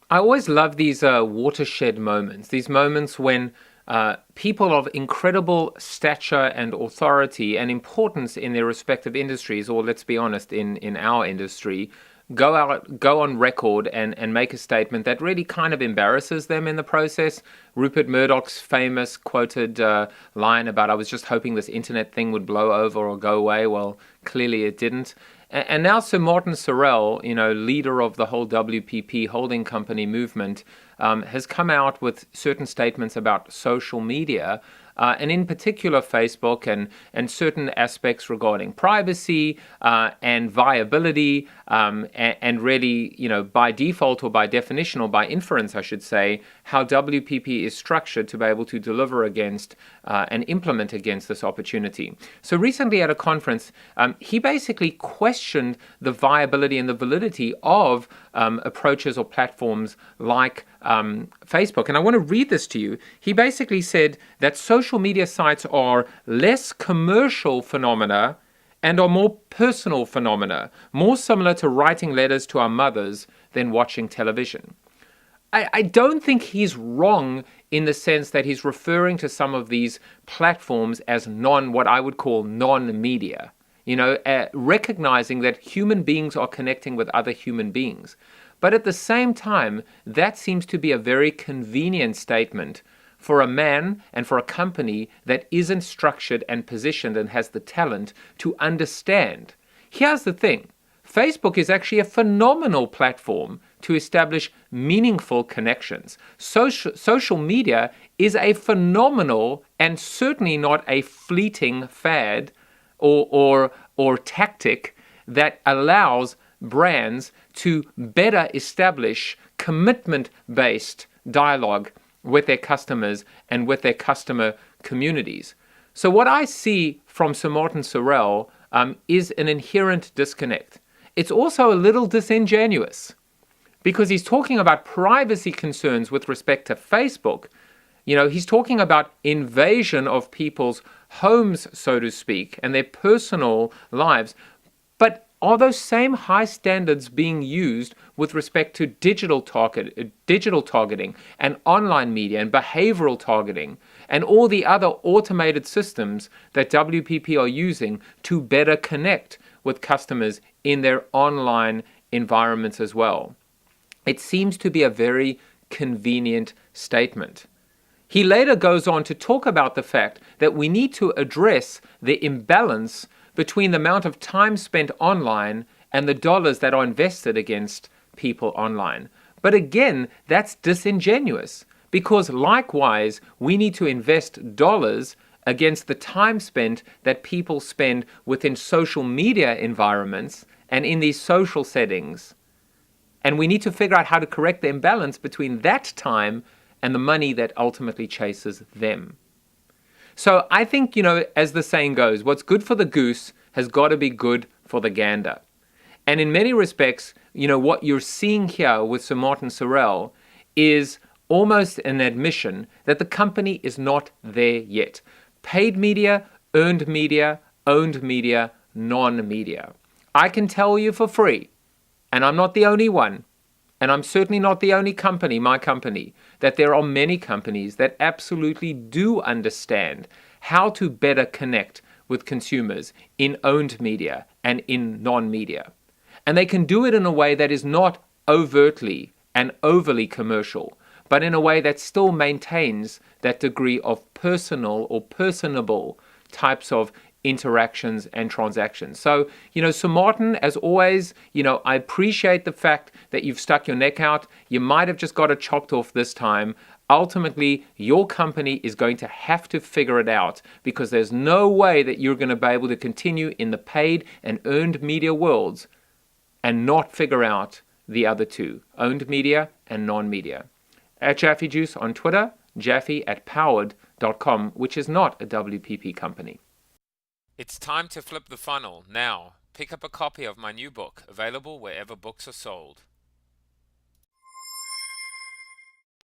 I always love these watershed moments, these moments when people of incredible stature and authority and importance in their respective industries, or let's be honest, in our industry, go on record and make a statement that really kind of embarrasses them in the process. Rupert Murdoch's famous quoted line about, "I was just hoping this internet thing would blow over or go away." Well, clearly it didn't. And now Sir Martin Sorrell, leader of the whole WPP holding company movement, has come out with certain statements about social media, and in particular Facebook and certain aspects regarding privacy and viability, and really, by default or by definition or by inference, I should say, how WPP is structured to be able to deliver against and implement against this opportunity. So recently at a conference, he basically questioned the viability and the validity of approaches or platforms like Facebook. And I want to read this to you. He basically said that social media sites are less commercial phenomena and are more personal phenomena, more similar to writing letters to our mothers than watching television. I don't think he's wrong in the sense that he's referring to some of these platforms as what I would call non-media. Recognizing that human beings are connecting with other human beings. But at the same time, that seems to be a very convenient statement for a man and for a company that isn't structured and positioned and has the talent to understand. Here's the thing. Facebook is actually a phenomenal platform to establish meaningful connections. Social media is a phenomenal and certainly not a fleeting fad or tactic that allows brands to better establish commitment-based dialogue with their customers and with their customer communities. So what I see from Sir Martin Sorrell is an inherent disconnect. It's also a little disingenuous because he's talking about privacy concerns with respect to Facebook. He's talking about invasion of people's homes, so to speak, and their personal lives. But are those same high standards being used with respect to digital targeting and online media and behavioral targeting and all the other automated systems that WPP are using to better connect with customers in their online environments as well? It seems to be a very convenient statement. He later goes on to talk about the fact that we need to address the imbalance between the amount of time spent online and the dollars that are invested against people online. But again, that's disingenuous because likewise, we need to invest dollars against the time spent that people spend within social media environments and in these social settings. And we need to figure out how to correct the imbalance between that time and the money that ultimately chases them. So I think, as the saying goes, what's good for the goose has got to be good for the gander. And in many respects, what you're seeing here with Sir Martin Sorrell is almost an admission that the company is not there yet. Paid media, earned media, owned media, non-media. I can tell you for free, and I'm not the only one, and I'm certainly not the only company, my company, that there are many companies that absolutely do understand how to better connect with consumers in owned media and in non-media. And they can do it in a way that is not overtly and overly commercial, but in a way that still maintains that degree of personal or personable types of interactions and transactions. So, Sir Martin, as always, I appreciate the fact that you've stuck your neck out. You might have just got it chopped off this time. Ultimately, your company is going to have to figure it out because there's no way that you're going to be able to continue in the paid and earned media worlds and not figure out the other two, owned media and non-media. At Jaffe Juice on Twitter, jaffe@powered.com, which is not a WPP company. It's time to flip the funnel now. Pick up a copy of my new book, available wherever books are sold.